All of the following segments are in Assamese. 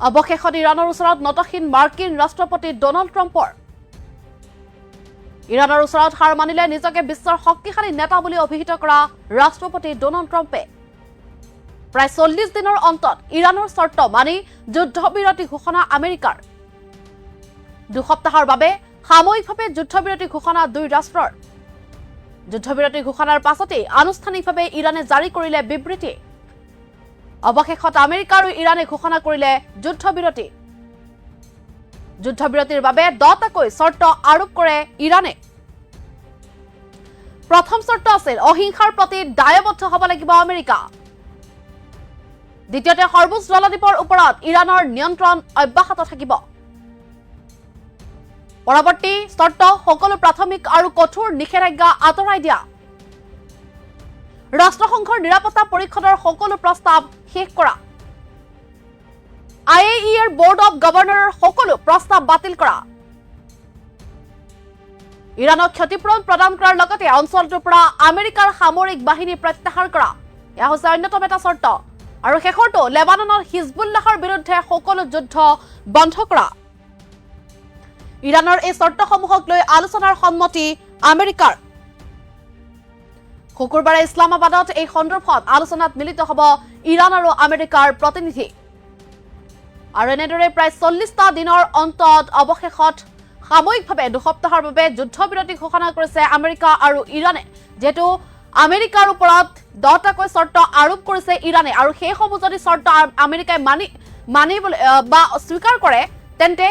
অৱশেষত ইৰাণৰ ওচৰত নতশীন মাৰ্কিন ৰাষ্ট্ৰপতি ডনাল্ড ট্ৰাম্পৰ ইৰাণৰ ওচৰত হাৰ মানিলে নিজকে বিশ্বৰ শক্তিশালী নেতা বুলি অভিহিত কৰা ৰাষ্ট্ৰপতি ডনাল্ড ট্ৰাম্পে প্ৰায় 40 দিনৰ অন্তত ইৰাণৰ চৰ্ত মানি যুদ্ধবিৰতি ঘোষণা আমেৰিকাৰ দুসপ্তাহৰ বাবে সাময়িকভাৱে যুদ্ধবিৰতি ঘোষণা দুই ৰাষ্ট্ৰৰ যুদ্ধবিৰতি ঘোষণাৰ পাছতে আনুষ্ঠানিকভাৱে ইৰাণে জাৰি কৰিলে বিবৃতি অৱশেষত আমেৰিকা আৰু ইৰাণে ঘোষণা কৰিলে যুদ্ধবিৰতিৰ বাবে 10টাকৈ চৰ্ত আৰোপ কৰে ইৰাণে প্ৰথম চৰ্ত আছিল অহিংসাৰ প্ৰতি দায়বদ্ধ হ'ব লাগিব আমেৰিকা দ্বিতীয়তে হৰমুজ জলদ্বীপৰ ওপৰত ইৰাণৰ নিয়ন্ত্ৰণ অব্যাহত থাকিব পৰৱৰ্তী চৰ্ত সকলো প্ৰাথমিক আৰু কঠোৰ নিষেধাজ্ঞা আঁতৰাই দিয়া ৰাষ্ট্ৰসংঘৰ নিৰাপত্তা পৰিষদৰ সকলো প্ৰস্তাৱ শেষ কৰা IAEAৰ বোৰ্ড অফ গভৰ্ণৰৰ সকলো প্ৰস্তাৱ বাতিল কৰা ইৰাণক ক্ষতিপূৰণ প্ৰদান কৰাৰ লগতে অঞ্চলটোৰ পৰা আমেৰিকাৰ সামৰিক বাহিনী প্ৰত্যাহাৰ কৰা এয়া হৈছে অন্যতম এটা চৰ্ত আৰু শেষৰটো লেবাননৰ হিজবুল্লাহৰ বিৰুদ্ধে সকলো যুদ্ধ বন্ধ কৰা ইৰাণৰ এই চৰ্তসমূহক লৈ আলোচনাৰ সন্মতি আমেৰিকাৰ শুকুৰবাৰে ইছলামাবাদত এই সন্দৰ্ভত আলোচনাত মিলিত হ'ব ইৰাণ আৰু আমেৰিকাৰ প্ৰতিনিধি আৰু এনেদৰে প্ৰায় 40টা দিনৰ অন্তত অৱশেষত সাময়িকভাৱে দুসপ্তাহৰ বাবে যুদ্ধবিৰতি ঘোষণা কৰিছে আমেৰিকা আৰু ইৰাণে যেহেতু আমেৰিকাৰ ওপৰত 10টাকৈ চৰ্ত আৰোপ কৰিছে ইৰাণে আৰু সেইসমূহ যদি চৰ্ত আমেৰিকাই মানিবলৈ বা স্বীকাৰ কৰে তেন্তে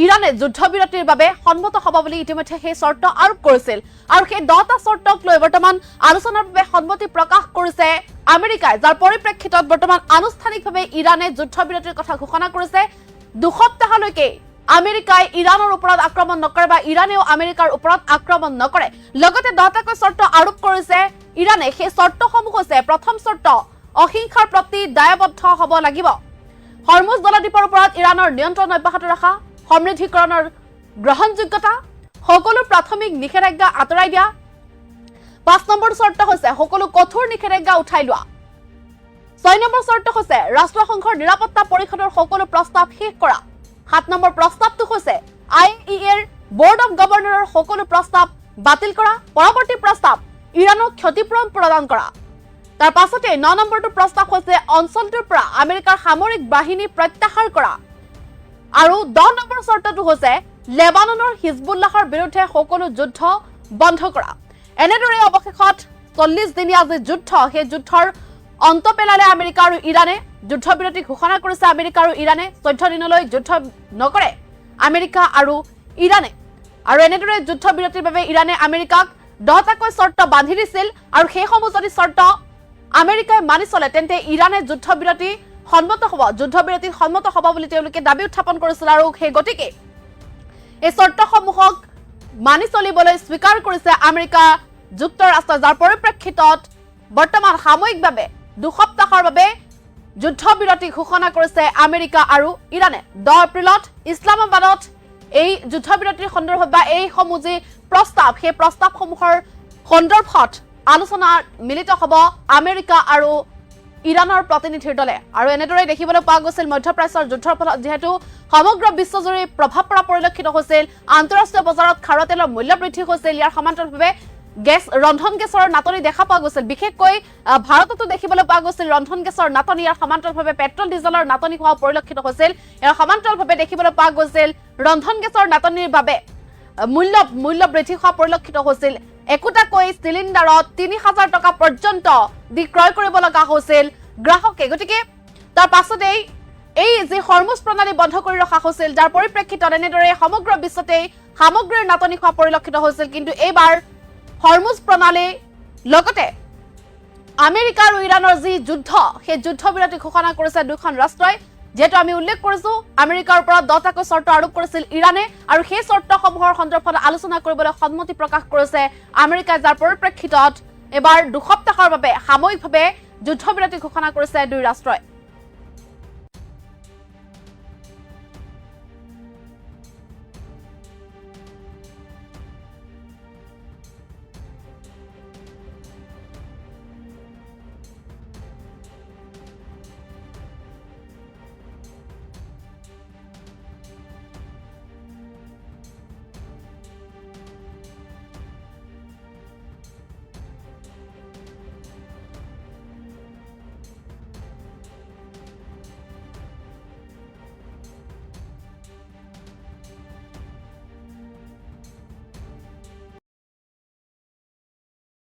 ইৰাণে যুদ্ধবিৰতিৰ বাবে সন্মত হ'ব বুলি ইতিমধ্যে সেই চৰ্ত আৰোপ কৰিছিল আৰু সেই 10টা চৰ্তক লৈ বৰ্তমান আলোচনাৰ বাবে সন্মতি প্ৰকাশ কৰিছে আমেৰিকাই যাৰ পৰিপ্ৰেক্ষিতত বৰ্তমান আনুষ্ঠানিকভাৱে ইৰাণে যুদ্ধবিৰতিৰ কথা ঘোষণা কৰিছে দুসপ্তাহলৈকে আমেৰিকাই ইৰাণৰ ওপৰত আক্ৰমণ নকৰে বা ইৰাণেও আমেৰিকাৰ ওপৰত আক্ৰমণ নকৰে লগতে 10টাকৈ চৰ্ত আৰোপ কৰিছে ইৰাণে সেই চৰ্তসমূহ হৈছে প্ৰথম চৰ্ত অহিংসাৰ প্ৰতি দায়বদ্ধ হ'ব লাগিব হৰমুজ জলদ্বীপৰ ওপৰত ইৰাণৰ নিয়ন্ত্ৰণ অব্যাহত ৰখা সমৃদ্ধিকৰণৰ গ্ৰহণযোগ্যতা সকলো প্ৰাথমিক নিষেধাজ্ঞা আঁতৰাই দিয়া 5 নম্বৰ চৰ্ত হৈছে সকলো কঠোৰ নিষেধাজ্ঞা উঠাই লোৱা 6 নম্বৰ চৰ্ত হৈছে ৰাষ্ট্ৰসংঘৰ নিৰাপত্তা পৰিষদৰ সকলো প্ৰস্তাৱ শেষ কৰা 7 নম্বৰ প্ৰস্তাৱটো হৈছে IAEAৰ বোৰ্ড অফ গভৰ্ণৰৰ সকলো প্ৰস্তাৱ বাতিল কৰা পৰৱৰ্তী প্ৰস্তাৱ ইৰাণক ক্ষতিপূৰণ প্ৰদান কৰা তাৰ পাছতে 9 নম্বৰটো প্ৰস্তাৱ হৈছে অঞ্চলটোৰ পৰা আমেৰিকাৰ সামৰিক বাহিনী প্ৰত্যাহাৰ কৰা আৰু 10 নম্বৰ চৰ্তটো হৈছে লেবাননৰ হিজবুল্লাহৰ বিৰুদ্ধে সকলো যুদ্ধ বন্ধ কৰা এনেদৰে অৱশেষত 40 দিনীয়া যে যুদ্ধ সেই যুদ্ধৰ অন্ত পেলালে আমেৰিকা আৰু ইৰাণে যুদ্ধবিৰতি ঘোষণা কৰিছে আমেৰিকা আৰু ইৰাণে 14 দিনলৈ যুদ্ধ নকৰে আমেৰিকা আৰু ইৰাণে আৰু এনেদৰে যুদ্ধবিৰতিৰ বাবে ইৰাণে আমেৰিকাক 10টাকৈ চৰ্ত বান্ধি দিছিল আৰু সেইসমূহ যদি চৰ্ত আমেৰিকাই মানি চলে তেন্তে ইৰাণে যুদ্ধবিৰতি সন্মত হ'ব যুদ্ধবিৰতি সন্মত হ'ব বুলি তেওঁলোকে দাবী উত্থাপন কৰিছিল আৰু সেই গতিকে এই চৰ্তসমূহক মানি চলিবলৈ স্বীকাৰ কৰিছে আমেৰিকা যুক্তৰাষ্ট্ৰ যাৰ পৰিপ্ৰেক্ষিতত বৰ্তমান সাময়িকভাৱে দুসপ্তাহৰ বাবে যুদ্ধবিৰতি ঘোষণা কৰিছে আমেৰিকা আৰু ইৰাণে 10 এপ্ৰিলত ইছলামাবাদত এই যুদ্ধবিৰতিৰ সন্দৰ্ভত বা এই সমূহ যি প্ৰস্তাৱ সেই প্ৰস্তাৱসমূহৰ সন্দৰ্ভত আলোচনা মিলিত হ'ব আমেৰিকা আৰু ইৰাণৰ প্ৰতিনিধিৰ দলে আৰু এনেদৰে দেখিবলৈ পোৱা গৈছিল মধ্যপ্ৰাচ্যৰ যুদ্ধৰ ফলত যেহেতু সমগ্ৰ বিশ্বজুৰি প্ৰভাৱ পৰা পৰিলক্ষিত হৈছিল আন্তঃৰাষ্ট্ৰীয় বজাৰত খাৰুৱা তেলৰ মূল্য বৃদ্ধি হৈছিল ইয়াৰ সমান্তৰালভাৱে ৰন্ধন গেছৰ নাটনি দেখা পোৱা গৈছিল বিশেষকৈ ভাৰততো দেখিবলৈ পোৱা গৈছিল ৰন্ধন গেছৰ নাটনি ইয়াৰ সমান্তৰালভাৱে পেট্ৰল ডিজেলৰ নাটনি হোৱা পৰিলক্ষিত হৈছিল ইয়াৰ সমান্তৰালভাৱে দেখিবলৈ পোৱা গৈছিল ৰন্ধন গেছৰ নাটনিৰ বাবে মূল্য বৃদ্ধি হোৱা পৰিলক্ষিত হৈছিল একোটাকৈ সিলিণ্ডাৰত 3000 টকা পৰ্যন্ত দি ক্ৰয় কৰিব লগা হৈছিল গ্ৰাহকে গতিকে তাৰ পাছতে এই যে হৰমুজ প্ৰণালী বন্ধ কৰি ৰখা হৈছিল যাৰ পৰিপ্ৰেক্ষিতত এনেদৰে সমগ্ৰ বিশ্বতে সামগ্ৰীৰ নাটনি হোৱা পৰিলক্ষিত হৈছিল কিন্তু এইবাৰ হৰমুজ প্ৰণালী লগতে আমেৰিকা আৰু ইৰাণৰ যি যুদ্ধ সেই যুদ্ধবিৰতি ঘোষণা কৰিছে দুখন ৰাষ্ট্ৰই যেহেতু আমি উল্লেখ কৰিছো আমেৰিকাৰ ওপৰত 10টাকৈ চৰ্ত আৰোপ কৰিছিল ইৰাণে আৰু সেই চৰ্তসমূহৰ সন্দৰ্ভত আলোচনা কৰিবলৈ সন্মতি প্ৰকাশ কৰিছে আমেৰিকাই যাৰ পৰিপ্ৰেক্ষিতত এবাৰ দুসপ্তাহৰ বাবে সাময়িকভাৱে যুদ্ধবিৰতি ঘোষণা কৰিছে দুই ৰাষ্ট্ৰই